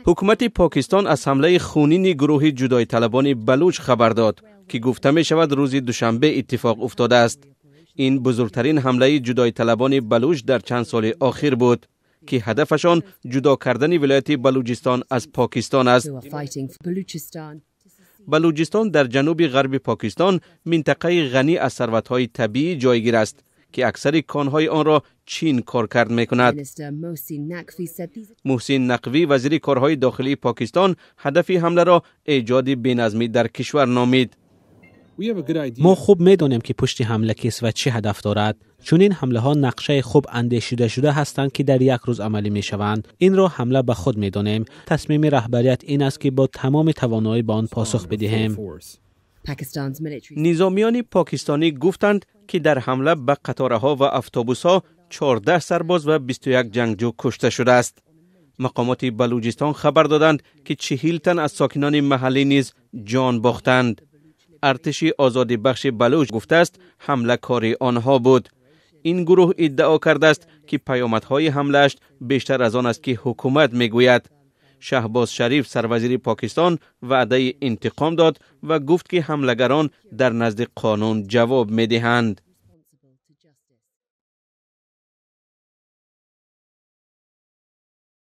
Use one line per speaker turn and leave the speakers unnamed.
حکومت پاکستان از حمله خونین گروه جدای طلبان بلوچ خبر داد که گفته می شود روز دوشنبه اتفاق افتاده است. این بزرگترین حمله جدای طلبان بلوچ در چند سال اخیر بود که هدفشان جدا کردن ولایت بلوچستان از پاکستان است. بلوچستان در جنوب غرب پاکستان منطقه غنی از ثروت‌های طبیعی جایگیر است که اکثر کانهای آن را چین کارکرد می‌کند. محسن نقوی وزیر کارهای داخلی پاکستان هدف حمله را ایجاد بی‌نظمی در کشور نامید.
ما خوب می‌دانیم که پشت حمله کیست و چه هدف دارد، چون این حمله ها نقشه خوب اندیشیده شده هستند که در یک روز عملی می‌شوند. این را حمله به خود می‌دانیم. تصمیم رهبریت این است که با تمام توانایی به آن پاسخ بدهیم.
نظامیان پاکستانی گفتند که در حمله به قطارها و اتوبوس‌ها 14 سرباز و 21 جنگجو کشته شده است. مقامات بلوچستان خبر دادند که 40 تن از ساکنان محلی نیز جان باختند. ارتش آزادی بخش بلوچ گفته است حمله کاری آنها بود. این گروه ادعا کرده است که پیامدهای حمله‌اش بیشتر از آن است که حکومت میگوید. شهباز شریف سروزیر پاکستان وعده انتقام داد و گفت که حملگران در نزد قانون جواب میدهند.